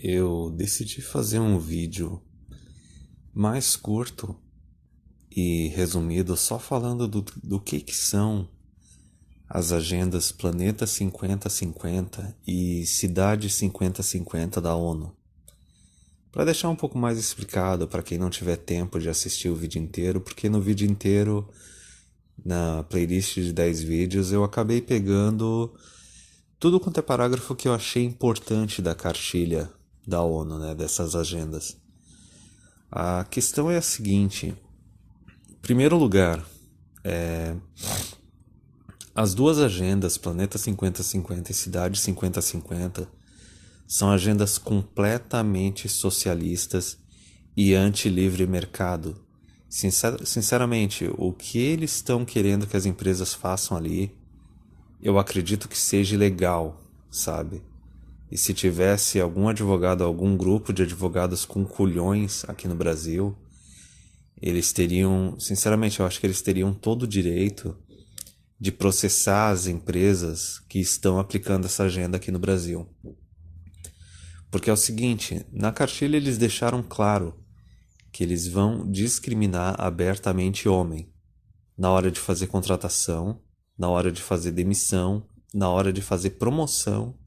Eu decidi fazer um vídeo mais curto e resumido, só falando do que são as agendas Planeta 50-50 e Cidade 50-50 da ONU. Para deixar um pouco mais explicado para quem não tiver tempo de assistir o vídeo inteiro, porque no vídeo inteiro, na playlist de 10 vídeos, eu acabei pegando tudo quanto é parágrafo que eu achei importante da cartilha da ONU, né, dessas agendas. A questão é a seguinte: em primeiro lugar, as duas agendas, Planeta 50-50 e Cidade 50-50, são agendas completamente socialistas e anti-livre mercado. Sinceramente, o que eles estão querendo que as empresas façam ali, eu acredito que seja ilegal, sabe? E se tivesse algum advogado, algum grupo de advogados com culhões aqui no Brasil, eles teriam, sinceramente, eu acho que eles teriam todo o direito de processar as empresas que estão aplicando essa agenda aqui no Brasil. Porque é o seguinte, na cartilha eles deixaram claro que eles vão discriminar abertamente homem na hora de fazer contratação, na hora de fazer demissão, na hora de fazer promoção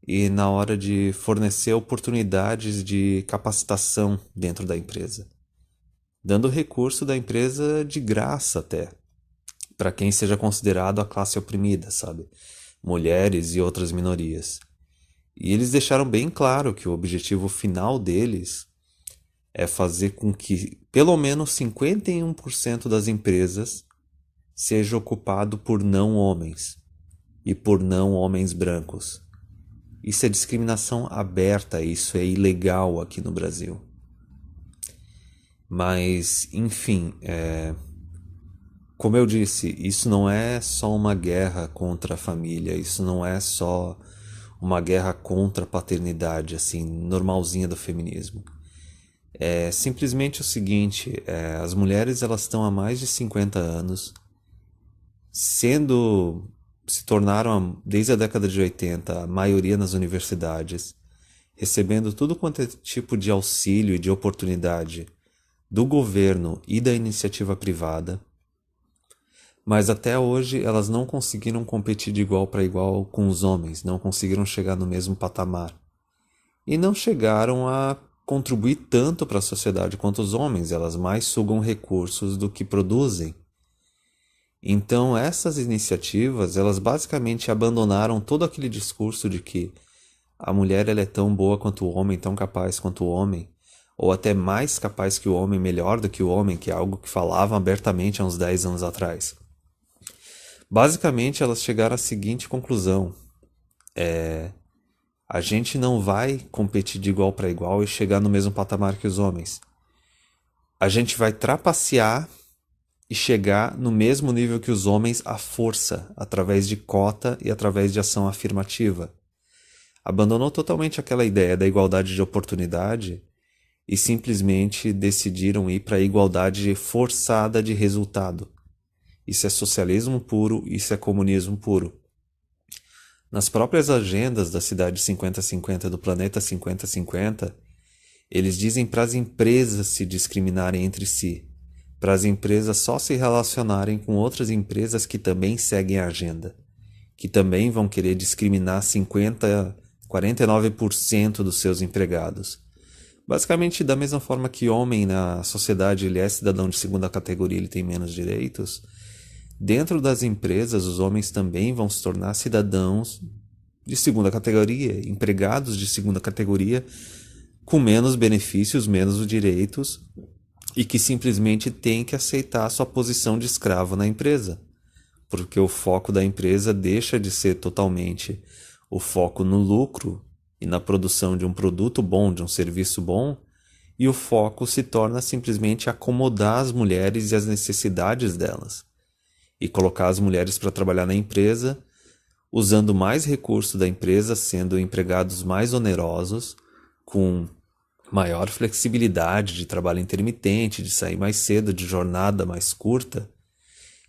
e na hora de fornecer oportunidades de capacitação dentro da empresa, dando recurso da empresa de graça até, para quem seja considerado a classe oprimida, sabe? Mulheres e outras minorias. E eles deixaram bem claro que o objetivo final deles é fazer com que pelo menos 51% das empresas seja ocupado por não homens e por não homens brancos. Isso é discriminação aberta, isso é ilegal aqui no Brasil. Mas, enfim, como eu disse, isso não é só uma guerra contra a família, isso não é só uma guerra contra a paternidade, assim, normalzinha do feminismo. É simplesmente o seguinte, as mulheres elas estão há mais de 50 anos, se tornaram, desde a década de 80, a maioria nas universidades, recebendo tudo quanto é tipo de auxílio e de oportunidade do governo e da iniciativa privada, mas até hoje elas não conseguiram competir de igual para igual com os homens, não conseguiram chegar no mesmo patamar. E não chegaram a contribuir tanto para a sociedade quanto os homens, elas mais sugam recursos do que produzem. Então essas iniciativas, elas basicamente abandonaram todo aquele discurso de que a mulher ela é tão boa quanto o homem, tão capaz quanto o homem, ou até mais capaz que o homem, melhor do que o homem, que é algo que falavam abertamente há uns 10 anos atrás. Basicamente, elas chegaram à seguinte conclusão: a gente não vai competir de igual para igual e chegar no mesmo patamar que os homens. A gente vai trapacear e chegar no mesmo nível que os homens à força, através de cota e através de ação afirmativa. Abandonou totalmente aquela ideia da igualdade de oportunidade e simplesmente decidiram ir para a igualdade forçada de resultado. Isso é socialismo puro, isso é comunismo puro. Nas próprias agendas da Cidade 50-50 do Planeta 50-50, eles dizem para as empresas se discriminarem entre si, para as empresas só se relacionarem com outras empresas que também seguem a agenda, que também vão querer discriminar 49% dos seus empregados. Basicamente, da mesma forma que homem na sociedade ele é cidadão de segunda categoria, ele tem menos direitos, dentro das empresas os homens também vão se tornar cidadãos de segunda categoria, empregados de segunda categoria, com menos benefícios, menos direitos, e que simplesmente tem que aceitar a sua posição de escravo na empresa, porque o foco da empresa deixa de ser totalmente o foco no lucro e na produção de um produto bom, de um serviço bom, e o foco se torna simplesmente acomodar as mulheres e as necessidades delas, e colocar as mulheres para trabalhar na empresa, usando mais recursos da empresa, sendo empregados mais onerosos, com maior flexibilidade de trabalho intermitente, de sair mais cedo, de jornada mais curta.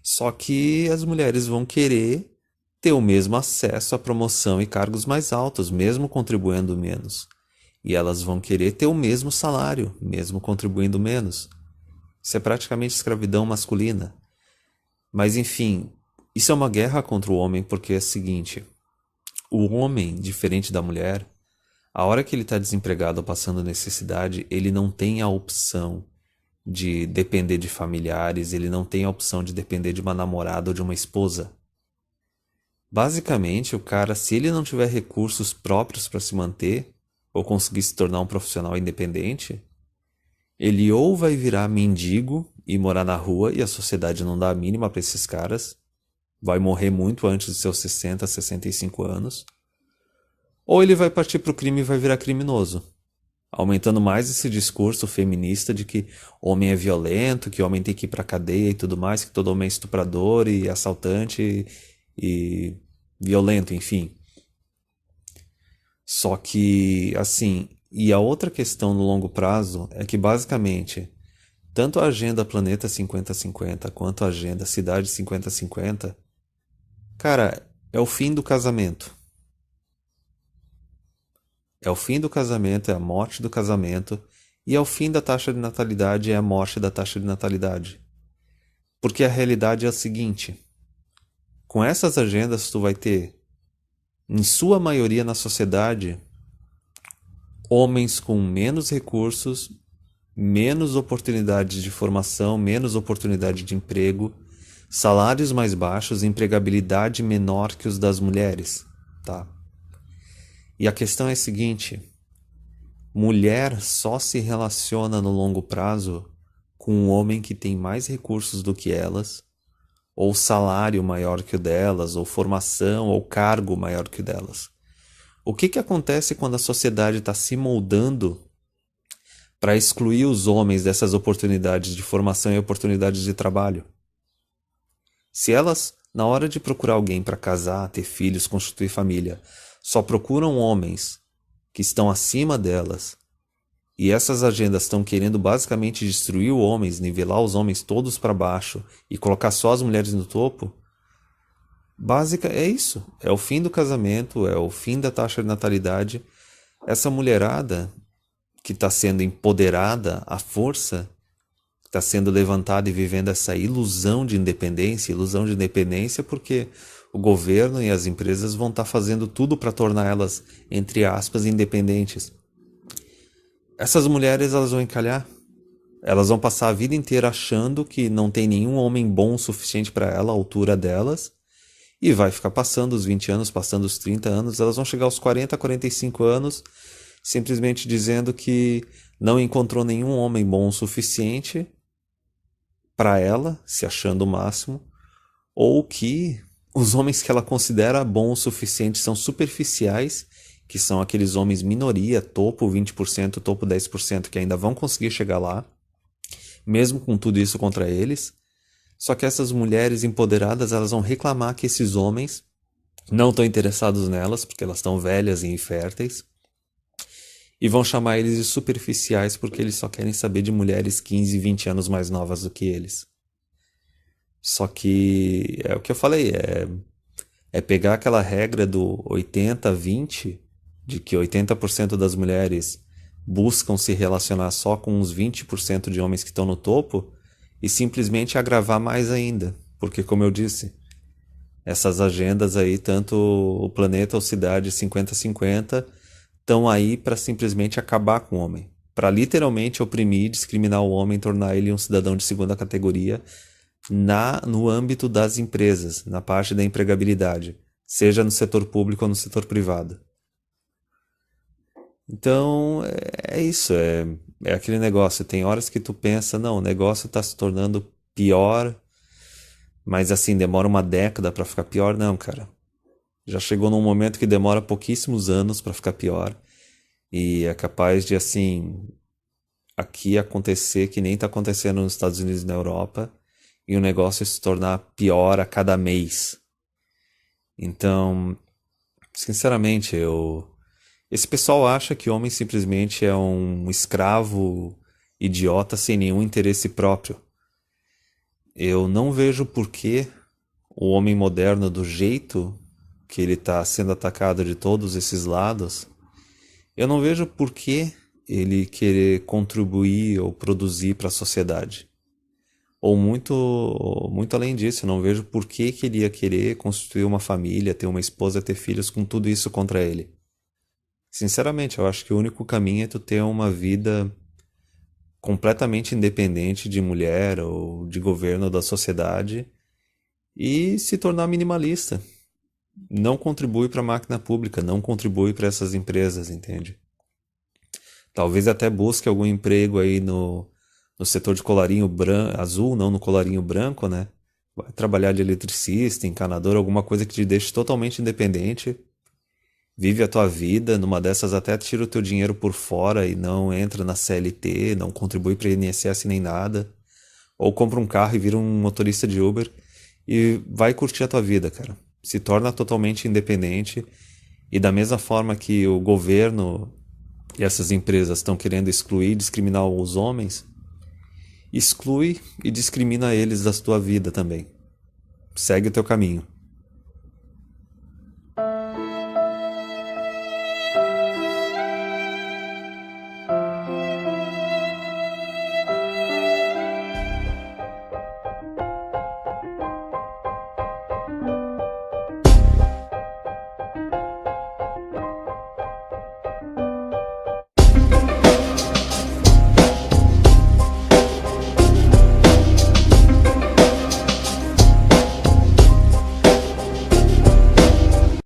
Só que as mulheres vão querer ter o mesmo acesso à promoção e cargos mais altos, mesmo contribuindo menos. e elas vão querer ter o mesmo salário, mesmo contribuindo menos. Isso é praticamente escravidão masculina. Mas enfim, isso é uma guerra contra o homem porque é o seguinte: o homem, diferente da mulher, a hora que ele está desempregado ou passando necessidade, ele não tem a opção de depender de familiares, ele não tem a opção de depender de uma namorada ou de uma esposa. Basicamente, o cara, se ele não tiver recursos próprios para se manter ou conseguir se tornar um profissional independente, ele ou vai virar mendigo e morar na rua e a sociedade não dá a mínima para esses caras, vai morrer muito antes dos seus 60, 65 anos, ou ele vai partir para o crime e vai virar criminoso, aumentando mais esse discurso feminista de que homem é violento, que homem tem que ir para cadeia e tudo mais, que todo homem é estuprador e assaltante e violento, enfim. Só que, assim, e a outra questão no longo prazo é que basicamente tanto a agenda Planeta 50-50 quanto a agenda Cidade 50-50, cara, é o fim do casamento. É o fim do casamento, é a morte do casamento, e é o fim da taxa de natalidade, é a morte da taxa de natalidade. Porque a realidade é a seguinte: com essas agendas tu vai ter, em sua maioria na sociedade, homens com menos recursos, menos oportunidades de formação, menos oportunidade de emprego, salários mais baixos, empregabilidade menor que os das mulheres, tá? E a questão é a seguinte: mulher só se relaciona no longo prazo com um homem que tem mais recursos do que elas, ou salário maior que o delas, ou formação, ou cargo maior que o delas. O que acontece quando a sociedade está se moldando para excluir os homens dessas oportunidades de formação e oportunidades de trabalho? Se elas, na hora de procurar alguém para casar, ter filhos, constituir família, só procuram homens que estão acima delas, e essas agendas estão querendo basicamente destruir os homens, nivelar os homens todos para baixo e colocar só as mulheres no topo, básica é isso, é o fim do casamento, é o fim da taxa de natalidade. Essa mulherada que está sendo empoderada à força, está sendo levantada e vivendo essa ilusão de independência porque o governo e as empresas vão estar fazendo tudo para tornar elas, entre aspas, independentes. Essas mulheres, elas vão encalhar, elas vão passar a vida inteira achando que não tem nenhum homem bom o suficiente para ela, a altura delas, e vai ficar passando os 20 anos, passando os 30 anos, elas vão chegar aos 40, 45 anos, simplesmente dizendo que não encontrou nenhum homem bom o suficiente para ela, se achando o máximo, ou que os homens que ela considera bom o suficiente são superficiais, que são aqueles homens minoria, topo 20%, topo 10%, que ainda vão conseguir chegar lá, mesmo com tudo isso contra eles. Só que essas mulheres empoderadas, elas vão reclamar que esses homens não estão interessados nelas, porque elas estão velhas e inférteis, e vão chamar eles de superficiais porque eles só querem saber de mulheres 15, 20 anos mais novas do que eles. Só que é o que eu falei, é pegar aquela regra do 80-20, de que 80% das mulheres buscam se relacionar só com uns 20% de homens que estão no topo, e simplesmente agravar mais ainda. Porque, como eu disse, essas agendas aí, tanto o Planeta ou Cidade 50-50, estão aí para simplesmente acabar com o homem. Para literalmente oprimir, discriminar o homem, tornar ele um cidadão de segunda categoria no âmbito das empresas, na parte da empregabilidade, seja no setor público ou no setor privado. Então, é isso, é aquele negócio, tem horas que tu pensa, não, o negócio está se tornando pior, mas assim, demora uma década para ficar pior, não, cara. Já chegou num momento que demora pouquíssimos anos para ficar pior, e é capaz de, assim, aqui acontecer que nem está acontecendo nos Estados Unidos e na Europa, e o negócio se tornar pior a cada mês. Então, sinceramente, esse pessoal acha que homem simplesmente é um escravo idiota sem nenhum interesse próprio. Eu não vejo por que o homem moderno, do jeito que ele está sendo atacado de todos esses lados, Eu não vejo por que ele querer contribuir ou produzir para a sociedade. Ou muito além disso, eu não vejo por que que ele ia querer constituir uma família, ter uma esposa, ter filhos com tudo isso contra ele. Sinceramente, eu acho que o único caminho é tu ter uma vida completamente independente de mulher ou de governo da sociedade e se tornar minimalista. Não contribui para a máquina pública, não contribui para essas empresas, entende? Talvez até busque algum emprego aí no setor de colarinho azul, não no colarinho branco, né? Vai trabalhar de eletricista, encanador, alguma coisa que te deixe totalmente independente. Vive a tua vida, numa dessas até tira o teu dinheiro por fora e não entra na CLT, não contribui para INSS nem nada. Ou compra um carro e vira um motorista de Uber e vai curtir a tua vida, cara. Se torna totalmente independente e da mesma forma que o governo e essas empresas estão querendo excluir e discriminar os homens, exclui e discrimina eles da tua vida também. Segue o teu caminho.